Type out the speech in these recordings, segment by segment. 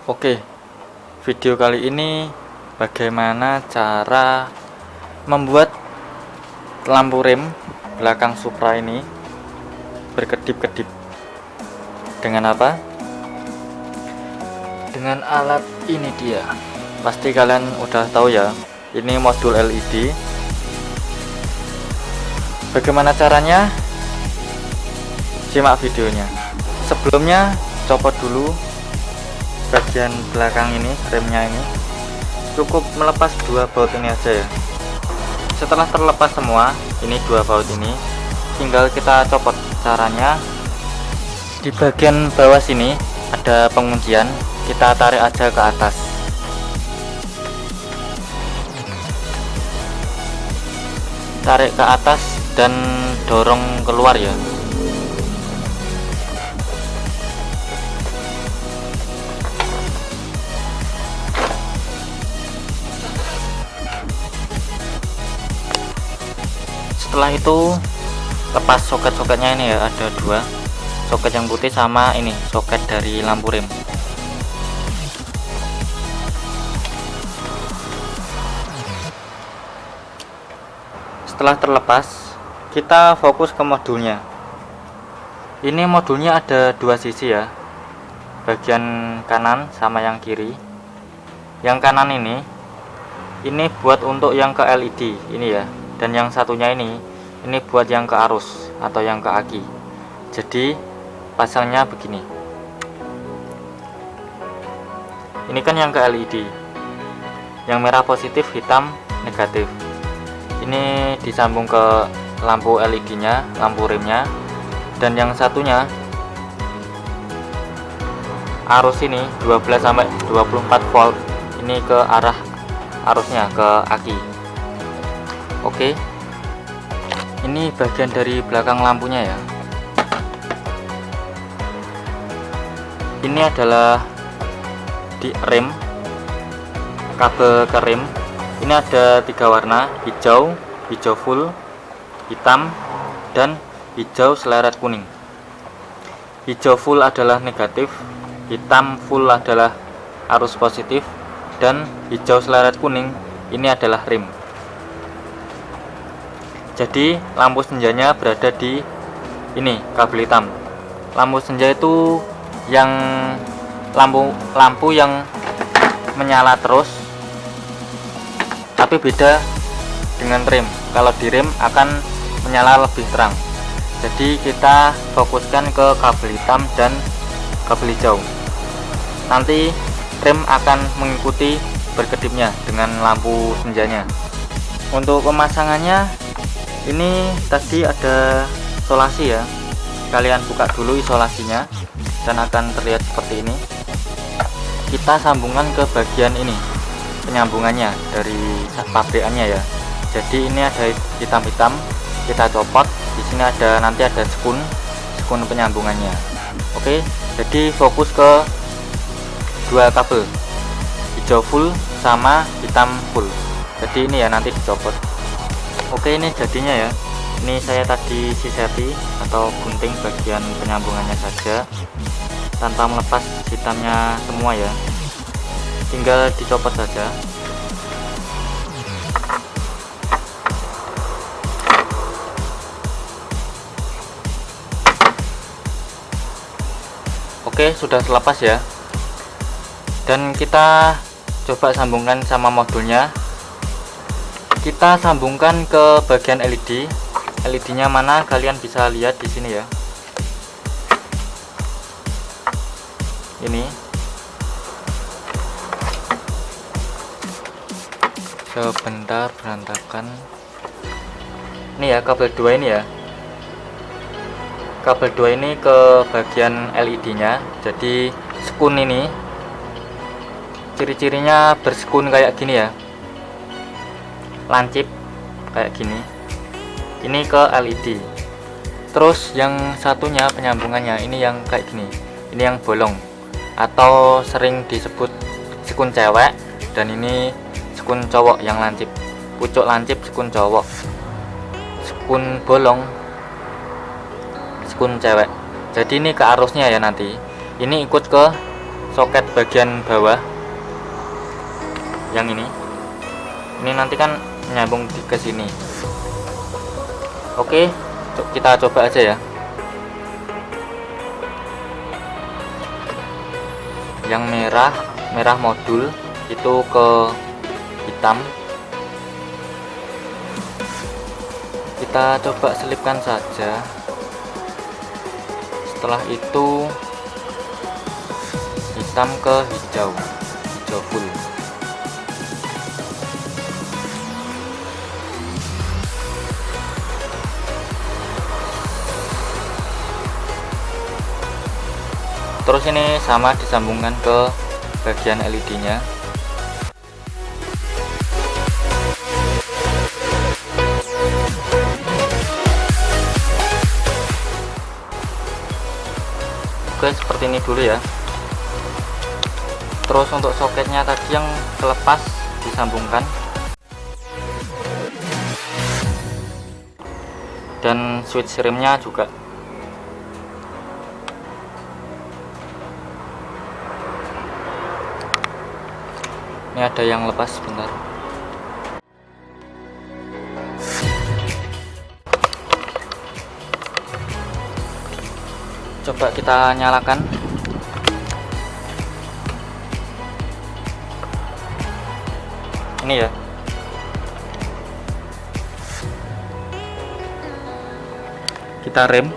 Oke, video kali ini bagaimana cara membuat lampu rem belakang Supra ini berkedip-kedip. Dengan apa? Dengan alat ini dia. Pasti kalian udah tahu ya, ini modul LED. Bagaimana caranya? Simak videonya. Sebelumnya copot dulu bagian belakang ini, remnya ini. Cukup melepas dua baut ini aja ya. Setelah terlepas semua, ini dua baut ini, tinggal kita copot. Caranya di bagian bawah sini ada penguncian, kita tarik aja ke atas. Tarik ke atas dan dorong keluar ya. Setelah itu lepas soket-soketnya ini ya, ada dua soket yang putih sama ini soket dari lampu rem. Setelah terlepas, kita fokus ke modulnya. Ini modulnya ada dua sisi ya, bagian kanan sama yang kiri. Yang kanan ini buat untuk yang ke LED ini ya, dan yang satunya ini buat yang ke arus atau yang ke aki. Jadi pasangnya begini. Ini kan yang ke LED, yang merah positif, hitam negatif. Ini disambung ke lampu LED nya, lampu remnya. Dan yang satunya arus ini 12 sampai 24 volt, ini ke arah arusnya, ke aki. Oke, ini bagian dari belakang lampunya ya. Ini adalah di rem, kabel ke rem. Ini ada tiga warna, hijau, hijau full, hitam, dan hijau seleret kuning. Hijau full adalah negatif, hitam full adalah arus positif, dan hijau seleret kuning ini adalah rem. Jadi lampu senjanya berada di ini, kabel hitam. Lampu senja itu yang lampu yang menyala terus, tapi beda dengan rem. Kalau di rem akan menyala lebih terang. Jadi kita fokuskan ke kabel hitam dan kabel hijau. Nanti rem akan mengikuti berkedipnya dengan lampu senjanya. Untuk pemasangannya, ini tadi ada isolasi ya. Kalian buka dulu isolasinya dan akan terlihat seperti ini. Kita sambungkan ke bagian ini, penyambungannya dari pabrikannya ya. Jadi ini ada hitam-hitam, kita copot. Di sini nanti ada sekun penyambungannya. Oke, jadi fokus ke dua kabel, hijau full sama hitam full. Jadi ini ya nanti dicopot. Oke, ini jadinya ya. Ini saya tadi siseti atau gunting bagian penyambungannya saja, tanpa melepas hitamnya semua ya. Tinggal dicopot saja. Oke, sudah terlepas ya. Dan kita coba sambungkan sama modulnya. Kita sambungkan ke bagian LED. LED-nya mana kalian bisa lihat di sini ya. Ini. Sebentar, berantakan. Ini ya kabel 2 ini ya. Kabel 2 ini ke bagian LED-nya. Jadi sekun ini ciri-cirinya bersekun kayak gini ya, lancip kayak gini. Ini ke LED. Terus yang satunya penyambungannya ini yang kayak gini, ini yang bolong atau sering disebut sekun cewek, dan ini sekun cowok yang lancip. Pucuk lancip sekun cowok, sekun bolong sekun cewek. Jadi ini ke arusnya ya, nanti ini ikut ke soket bagian bawah yang ini nanti kan nyambung ke sini. Oke, kita coba aja ya. Yang merah modul itu ke hitam, kita coba selipkan saja. Setelah itu hitam ke hijau full. Terus ini sama disambungkan ke bagian LED-nya. Oke, seperti ini dulu ya. Terus untuk soketnya tadi yang kelepas disambungkan, dan switch remnya juga. Ini ada yang lepas, sebentar. Coba kita nyalakan. Ini ya. Kita rem.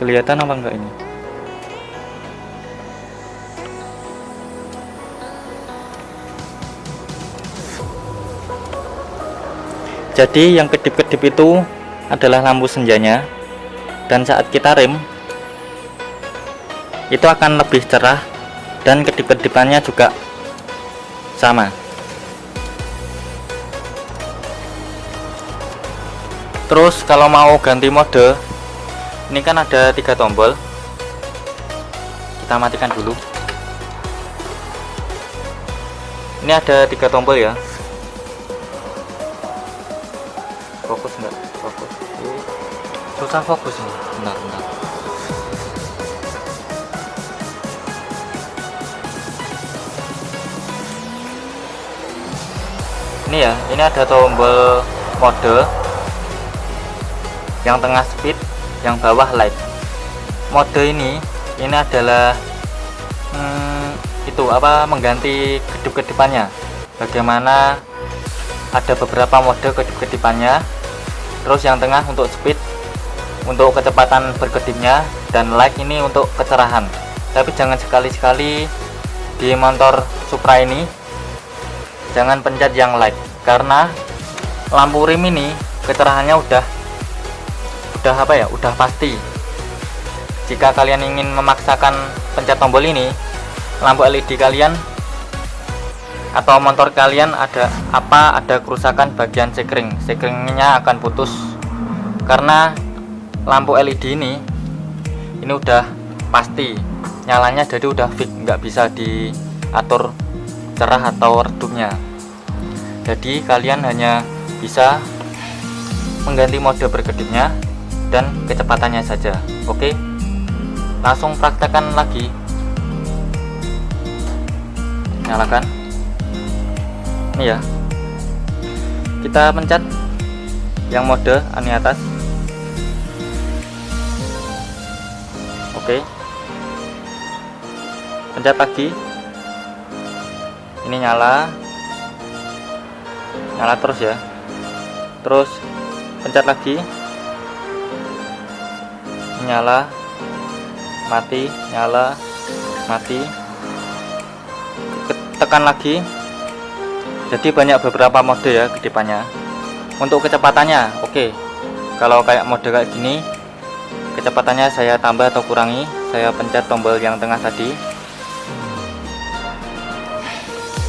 Kelihatan apa enggak ini? Jadi yang kedip-kedip itu adalah lampu senjanya, dan saat kita rem itu akan lebih cerah dan kedip-kedipannya juga sama. Terus kalau mau ganti mode, ini kan ada 3 tombol, kita matikan dulu. Ini ada 3 tombol ya. Fokus enggak? Fokus. Susah fokus ini. Bentar. Ini ya, ini ada tombol mode. Yang tengah speed, yang bawah light. Mode ini adalah itu apa, mengganti kedip-kedipannya. Bagaimana ada beberapa mode kedip-kedipannya. Terus yang tengah untuk speed, untuk kecepatan berkedipnya, dan light ini untuk kecerahan. Tapi jangan sekali-sekali di motor Supra ini jangan pencet yang light, karena lampu rim ini kecerahannya udah pasti. Jika kalian ingin memaksakan pencet tombol ini, lampu LED kalian atau motor kalian ada kerusakan bagian sekringnya akan putus, karena lampu LED ini udah pasti nyalanya, jadi udah fix, nggak bisa diatur cerah atau redupnya. Jadi kalian hanya bisa mengganti mode berkedipnya dan kecepatannya saja. Oke, langsung praktekkan lagi. Nyalakan. Ini ya, kita pencet yang mode ini atas. Oke, pencet lagi. Ini nyala terus ya. Terus pencet lagi, nyala, mati, nyala, mati. Tekan lagi. Jadi banyak beberapa mode ya kedipannya. Untuk kecepatannya, oke. Kalau kayak mode kayak gini, kecepatannya saya tambah atau kurangi. Saya pencet tombol yang tengah tadi.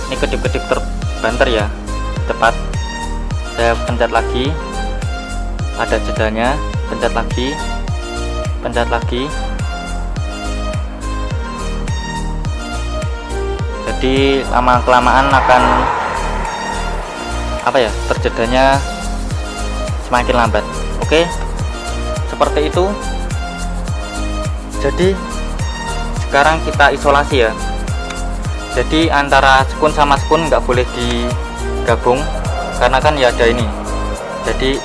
Ini kedip-kedip terbanter ya, cepat. Saya pencet lagi, ada jedanya. Pencet lagi, pencet lagi. Jadi lama kelamaan akan terjedanya semakin lambat. Oke, seperti itu. Jadi sekarang kita isolasi ya. Jadi antara sekun sama sekun nggak boleh digabung karena kan ya ada ini. Jadi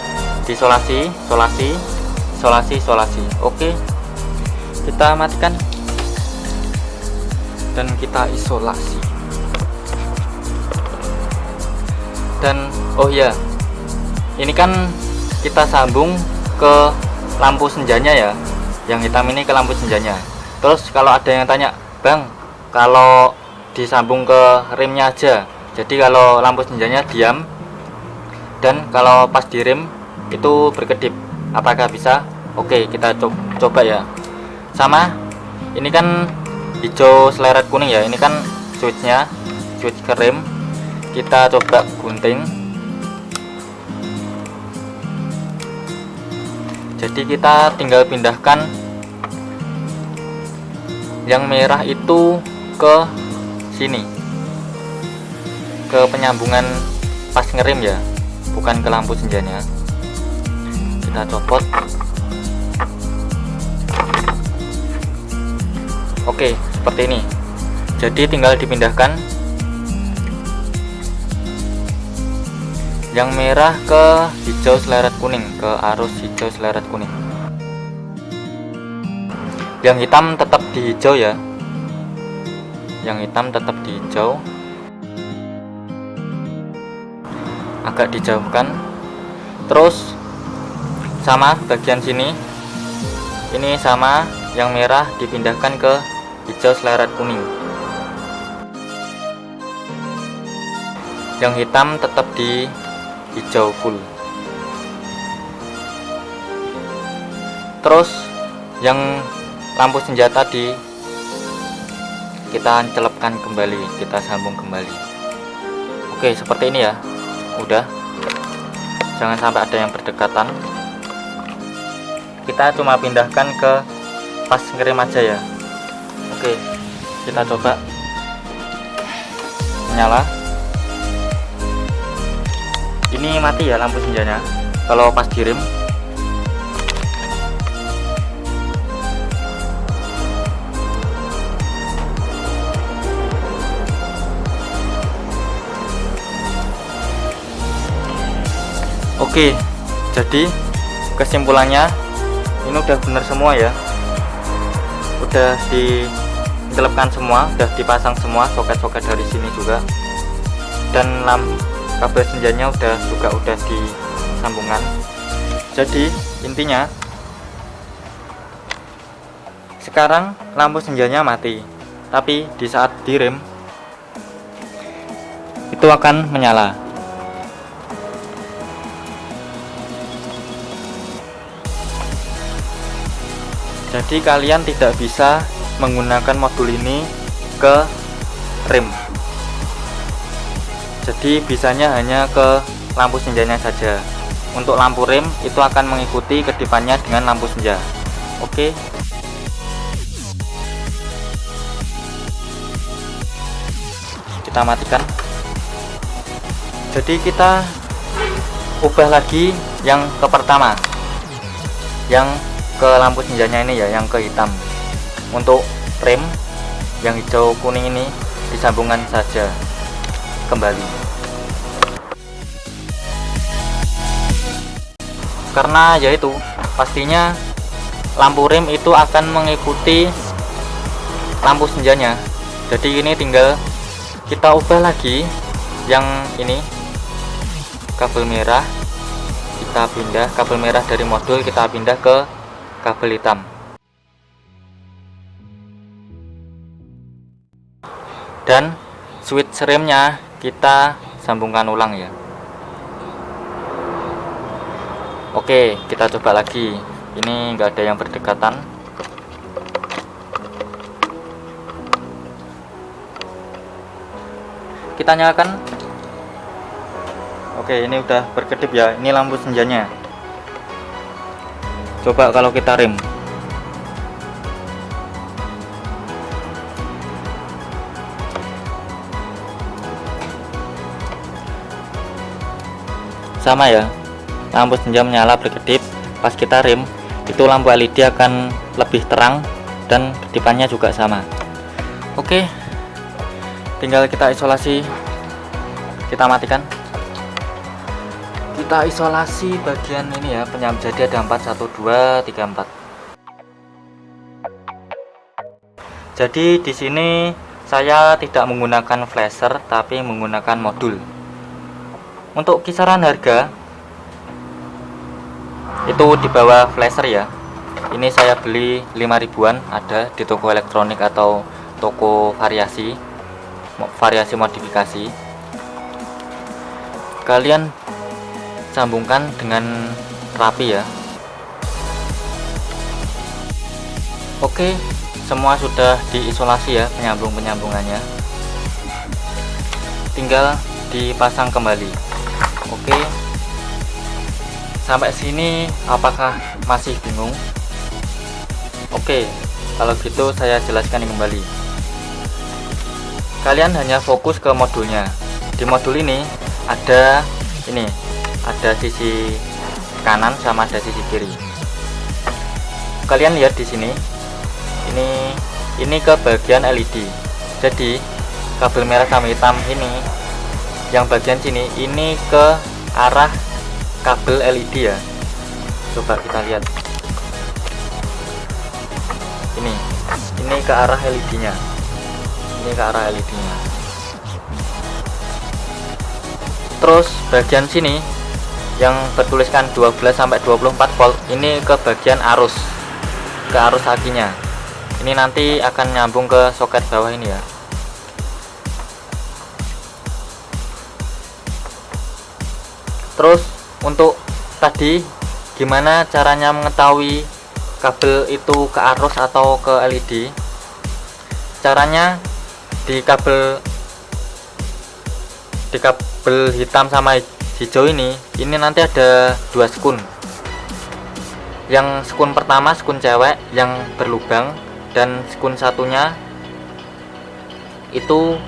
diisolasi, isolasi, isolasi, isolasi. Oke, kita matikan dan kita isolasi. Dan oh ya, ini kan kita sambung ke lampu senjanya ya, yang hitam ini ke lampu senjanya. Terus kalau ada yang tanya, bang, kalau disambung ke remnya aja, jadi kalau lampu senjanya diam dan kalau pas direm itu berkedip, apakah bisa? Oke, kita coba ya. Sama, ini kan hijau seleret kuning ya, ini kan switchnya, switch ke rem. Kita coba gunting. Jadi kita tinggal pindahkan yang merah itu ke sini, ke penyambungan pas ngerem ya, bukan ke lampu senjanya. Kita copot. Oke, seperti ini. Jadi tinggal dipindahkan yang merah ke hijau seleret kuning, ke arus hijau seleret kuning. Yang hitam tetap di hijau ya, yang hitam tetap di hijau. Agak dijauhkan. Terus sama bagian sini, ini sama, yang merah dipindahkan ke hijau seleret kuning, yang hitam tetap di hijau full. Terus yang lampu senja tadi kita celupkan kembali, kita sambung kembali. Oke, seperti ini ya. Udah, jangan sampai ada yang berdekatan. Kita cuma pindahkan ke pas ngerem aja ya. Oke, kita coba nyala. Ini mati ya lampu senjanya kalau pas direm. Oke, jadi kesimpulannya ini udah bener semua ya, udah dicelupkan semua, udah dipasang semua soket-soket dari sini juga, dan kabel senjanya udah disambungan. Jadi intinya sekarang lampu senjanya mati, tapi di saat direm itu akan menyala. Jadi kalian tidak bisa menggunakan modul ini ke rem. Jadi bisanya hanya ke lampu senjanya saja. Untuk lampu rem itu akan mengikuti kedipannya dengan lampu senja. Oke. Kita matikan. Jadi kita ubah lagi yang ke pertama, yang ke lampu senjanya ini ya, yang ke hitam. Untuk rem yang hijau kuning ini disambungkan saja kembali, karena yaitu pastinya lampu rem itu akan mengikuti lampu senjanya. Jadi ini tinggal kita ubah lagi yang ini, kabel merah kita pindah, kabel merah dari modul kita pindah ke kabel hitam, dan switch remnya kita sambungkan ulang ya. Oke, kita coba lagi. Ini enggak ada yang berdekatan. Kita nyalakan. Oke, ini udah berkedip ya. Ini lampu senjanya. Coba kalau kita rem. Sama ya, lampu senja menyala berkedip. Pas kita rem, itu lampu LED akan lebih terang dan kedipannya juga sama. Oke, tinggal kita isolasi, kita matikan. Kita isolasi bagian ini ya, penyambung. Jadi ada 4, 1, 2, 3, 4. Jadi di sini saya tidak menggunakan flasher tapi menggunakan modul. Untuk kisaran harga itu di bawah flasher ya. Ini saya beli 5 ribuan, ada di toko elektronik atau toko variasi modifikasi. Kalian sambungkan dengan rapi ya. Oke, semua sudah diisolasi ya, penyambungannya. Tinggal dipasang kembali. Oke, sampai sini apakah masih bingung? Oke, kalau gitu saya jelaskan kembali. Kalian hanya fokus ke modulnya. Di modul ini ada sisi kanan sama ada sisi kiri. Kalian lihat di sini. Ini ke bagian LED. Jadi kabel merah sama hitam ini, yang bagian sini ini ke arah kabel LED ya. Coba kita lihat. Ini ke arah LED-nya. Ini ke arah LED-nya. Terus bagian sini yang bertuliskan 12 sampai 24 volt ini ke bagian arus, ke arus akinya. Ini nanti akan nyambung ke soket bawah ini ya. Terus untuk tadi gimana caranya mengetahui kabel itu ke arus atau ke LED? Caranya di kabel hitam sama hijau ini nanti ada 2 sekun. Yang sekun pertama sekun cewek yang berlubang, dan sekun satunya itu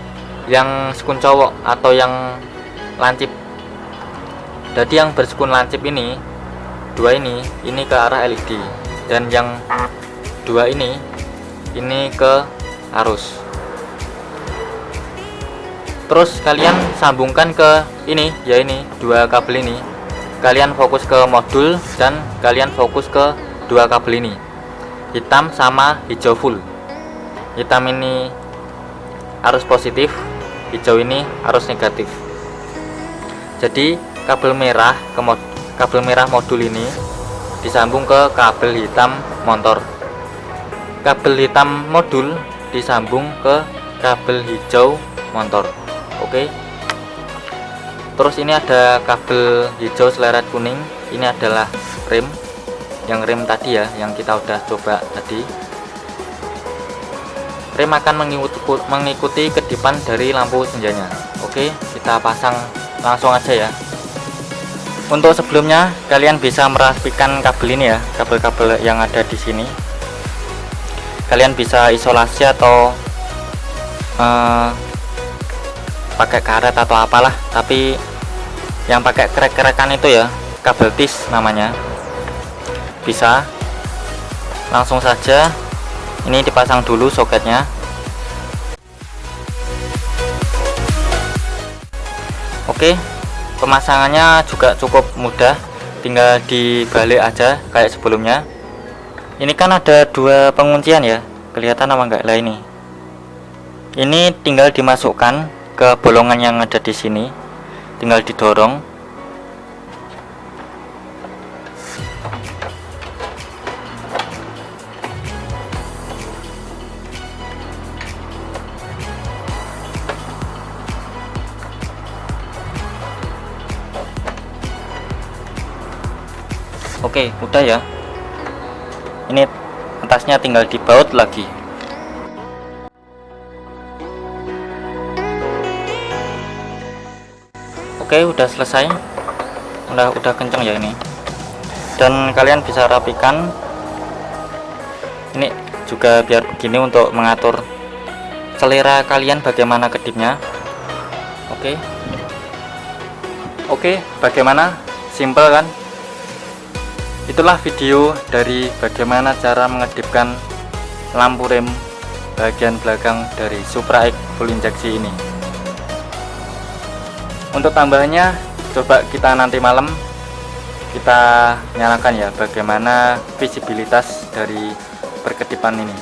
yang sekun cowok atau yang lancip. Jadi yang bersekun lancip ini, 2 ini ke arah LED, dan yang 2 ini ke arus. Terus kalian sambungkan ke ini 2 kabel ini. Kalian fokus ke modul dan kalian fokus ke 2 kabel ini, hitam sama hijau full. Hitam ini arus positif, hijau ini arus negatif. Jadi kabel merah modul ini disambung ke kabel hitam motor. Kabel hitam modul disambung ke kabel hijau motor. Oke. Terus ini ada kabel hijau seleret kuning. Ini adalah rem. Yang rem tadi ya, yang kita udah coba tadi. Rem akan mengikuti kedipan dari lampu senjanya. Oke, kita pasang langsung aja ya. Untuk sebelumnya kalian bisa merapikan kabel ini ya, kabel-kabel yang ada di sini. Kalian bisa isolasi atau pakai karet atau apalah, tapi yang pakai krek-krekan itu ya, kabel tis namanya. Bisa langsung saja ini dipasang dulu soketnya. Oke, pemasangannya juga cukup mudah, tinggal dibalik aja kayak sebelumnya. Ini kan ada 2 penguncian ya, kelihatan apa enggak lah ini. Ini tinggal dimasukkan ke bolongan yang ada di sini, tinggal didorong. Oke, udah ya. Ini atasnya tinggal dibaut lagi. Oke, udah selesai. Udah kenceng ya ini. Dan kalian bisa rapikan. Ini juga biar begini untuk mengatur selera kalian bagaimana kedipnya. Oke, bagaimana? Simple kan? Itulah video dari bagaimana cara mengedipkan lampu rem bagian belakang dari Supra X full injeksi ini. Untuk tambahannya coba kita nanti malam kita nyalakan ya, bagaimana visibilitas dari perkedipan ini.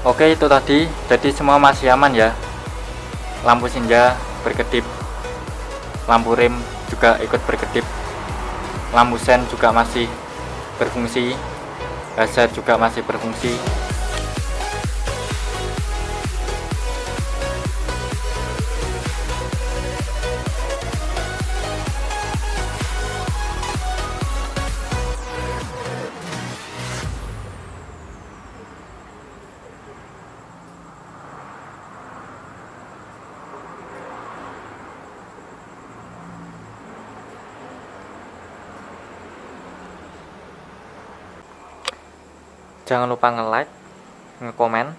Oke, itu tadi, jadi semua masih aman ya. Lampu senja berkedip, lampu rem juga ikut berkedip, lampu sen juga masih berfungsi, hazard juga masih berfungsi. Jangan lupa nge-like, nge-komen,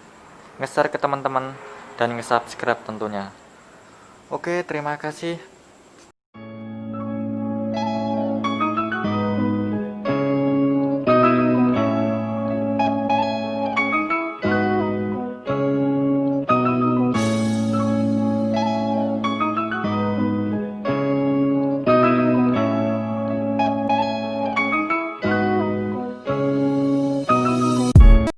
nge-share ke teman-teman, dan nge-subscribe tentunya. Oke, terima kasih.